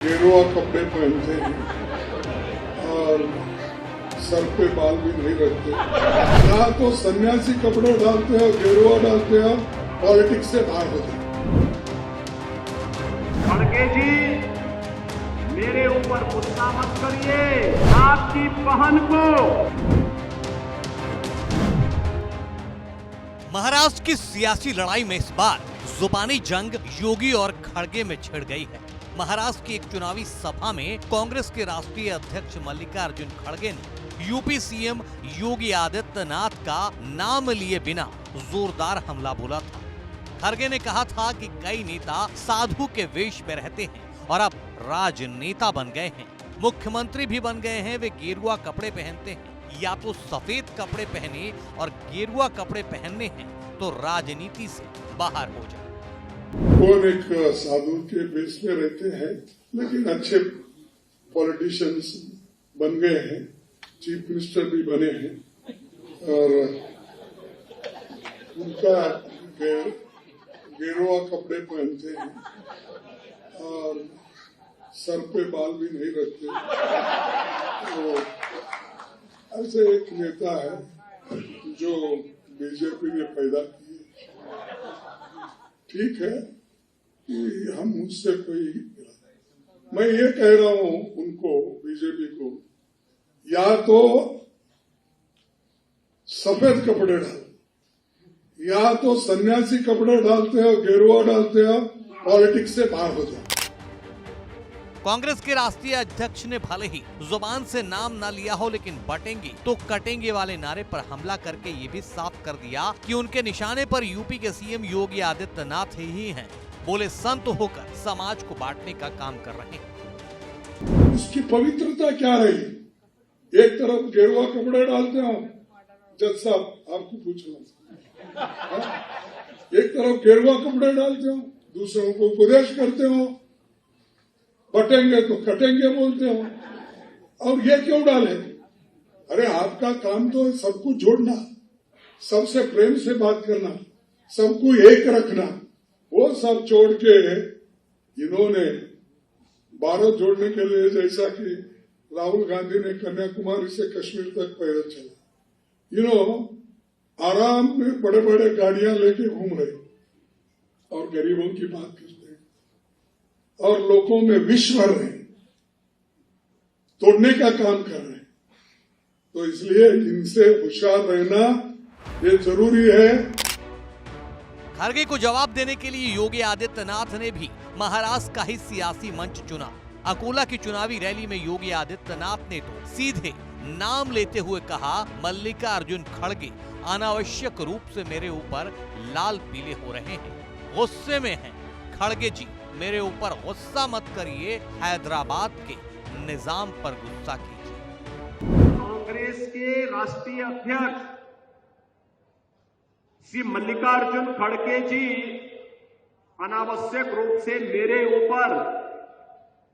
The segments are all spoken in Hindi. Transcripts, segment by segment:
गेरुआ कपड़े पहनते हैं और सर पे बाल भी नहीं रखते। या तो सन्यासी कपड़े डालते हो, गेरुआ डालते हो, पॉलिटिक्स से बाहर होते हैं। खड़गे जी, मेरे ऊपर गुस्सा मत करिए। आपकी बहन को महाराष्ट्र की सियासी लड़ाई में इस बार जुबानी जंग योगी और खड़गे में छिड़ गई है। महाराष्ट्र की एक चुनावी सभा में कांग्रेस के राष्ट्रीय अध्यक्ष मल्लिकार्जुन खड़गे ने यूपी सीएम योगी आदित्यनाथ का नाम लिए बिना जोरदार हमला बोला था। खड़गे ने कहा था कि कई नेता साधु के वेश में रहते हैं और अब राजनेता बन गए हैं, मुख्यमंत्री भी बन गए हैं। वे गेरुआ कपड़े पहनते हैं, या तो सफेद कपड़े पहने और गेरुआ कपड़े पहनने हैं तो राजनीति से बाहर हो जाए। कौन एक साधु के बेस में रहते हैं, लेकिन अच्छे पॉलिटिशियंस बन गए हैं, चीफ मिनिस्टर भी बने हैं और उनका गेरुआ कपड़े पहनते हैं और सर पे बाल भी नहीं रखते। तो ऐसे एक नेता है जो बीजेपी ने पैदा किए। ठीक है कि हम उससे कोई, मैं ये कह रहा हूं उनको, बीजेपी को, या तो सफेद कपड़े डालो, या तो सन्यासी कपड़े डालते हो, गेरुआ डालते हो, पॉलिटिक्स से बाहर हो जाओ। कांग्रेस के राष्ट्रीय अध्यक्ष ने भले ही जुबान से नाम ना लिया हो, लेकिन बटेंगे तो कटेंगे वाले नारे पर हमला करके ये भी साफ कर दिया कि उनके निशाने पर यूपी के सीएम योगी आदित्यनाथ ही हैं। बोले संत होकर समाज को बांटने का काम कर रहे हैं। उसकी पवित्रता क्या रही? एक तरफ गेरुआ कपड़े डालते हो, जज साहब आपको पूछ रहा हूं, एक तरफ गेरुआ कपड़े डालते हो, दूसरों को उपदेश करते हो, बटेंगे तो कटेंगे बोलते हो, और ये क्यों डाले? अरे आपका काम तो सबको जोड़ना, सबसे प्रेम से बात करना, सबको एक रखना, वो सब छोड़ के इन्होंने भारत जोड़ने के लिए, जैसा कि राहुल गांधी ने कन्याकुमारी से कश्मीर तक पैदल चला, आराम में बड़े बड़े गाड़ियां लेके घूम रहे और गरीबों की बात करते और लोगों में विष भर रहे, तोड़ने का काम कर रहे हैं। तो इसलिए इनसे होशियार रहना ये जरूरी है। खड़गे को जवाब देने के लिए योगी आदित्यनाथ ने भी महाराष्ट्र का ही सियासी मंच चुना। अकोला की चुनावी रैली में योगी आदित्यनाथ ने तो सीधे नाम लेते हुए कहा, मल्लिकार्जुन खड़गे अनावश्यक रूप से मेरे ऊपर लाल पीले हो रहे हैं, गुस्से में हैं। खड़गे जी, मेरे ऊपर गुस्सा मत करिए, हैदराबाद के निजाम पर गुस्सा कीजिए। कांग्रेस के राष्ट्रीय अध्यक्ष श्री मल्लिकार्जुन खड़गे जी अनावश्यक रूप से मेरे ऊपर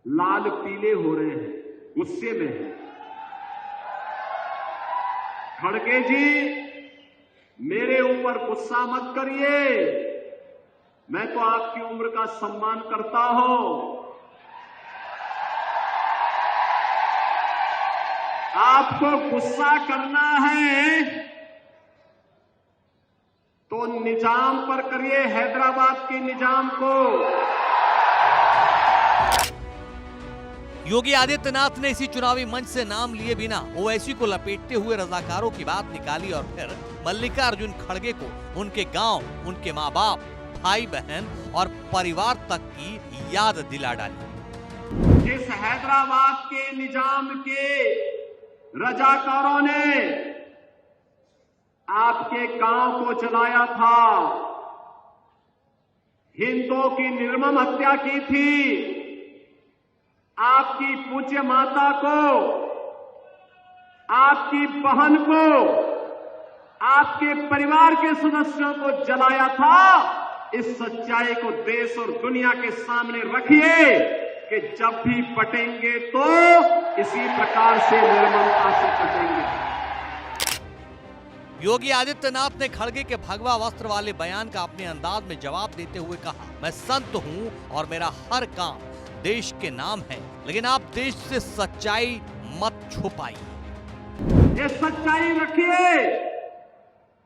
लाल पीले हो रहे हैं, गुस्से में हैं। खड़गे जी, मेरे ऊपर गुस्सा मत करिए, मैं तो आपकी उम्र का सम्मान करता हूं। आपको गुस्सा करना है तो निजाम पर करिए, हैदराबाद के निजाम को। योगी आदित्यनाथ ने इसी चुनावी मंच से नाम लिए बिना ओवैसी को लपेटते हुए रजाकारों की बात निकाली और फिर मल्लिकार्जुन खड़गे को उनके गांव, उनके माँ बाप, भाई बहन और परिवार तक की याद दिला डाली। जिस हैदराबाद के निजाम के रजाकारों ने आपके गांव को जलाया था, हिंदुओं की निर्मम हत्या की थी, आपकी पूज्य माता को, आपकी बहन को, आपके परिवार के सदस्यों को जलाया था, इस सच्चाई को देश और दुनिया के सामने रखिए कि जब भी बटेंगे तो इसी प्रकार से निर्ममता से कटेंगे। योगी आदित्यनाथ ने खड़गे के भगवा वस्त्र वाले बयान का अपने अंदाज में जवाब देते हुए कहा, मैं संत हूं और मेरा हर काम देश के नाम है, लेकिन आप देश से सच्चाई मत छुपाइए। ये सच्चाई रखिए।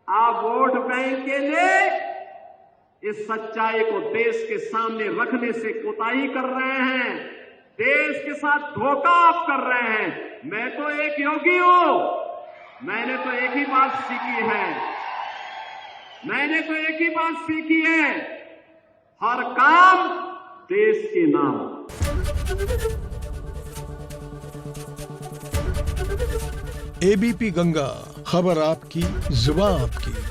आप वोट बैंक के लिए इस सच्चाई को देश के सामने रखने से कोताही कर रहे हैं, देश के साथ धोखा आप कर रहे हैं। मैं तो एक योगी हूं, मैंने तो एक ही बात सीखी है, हर काम देश के नाम। एबीपी गंगा, खबर आपकी, जुबान आपकी।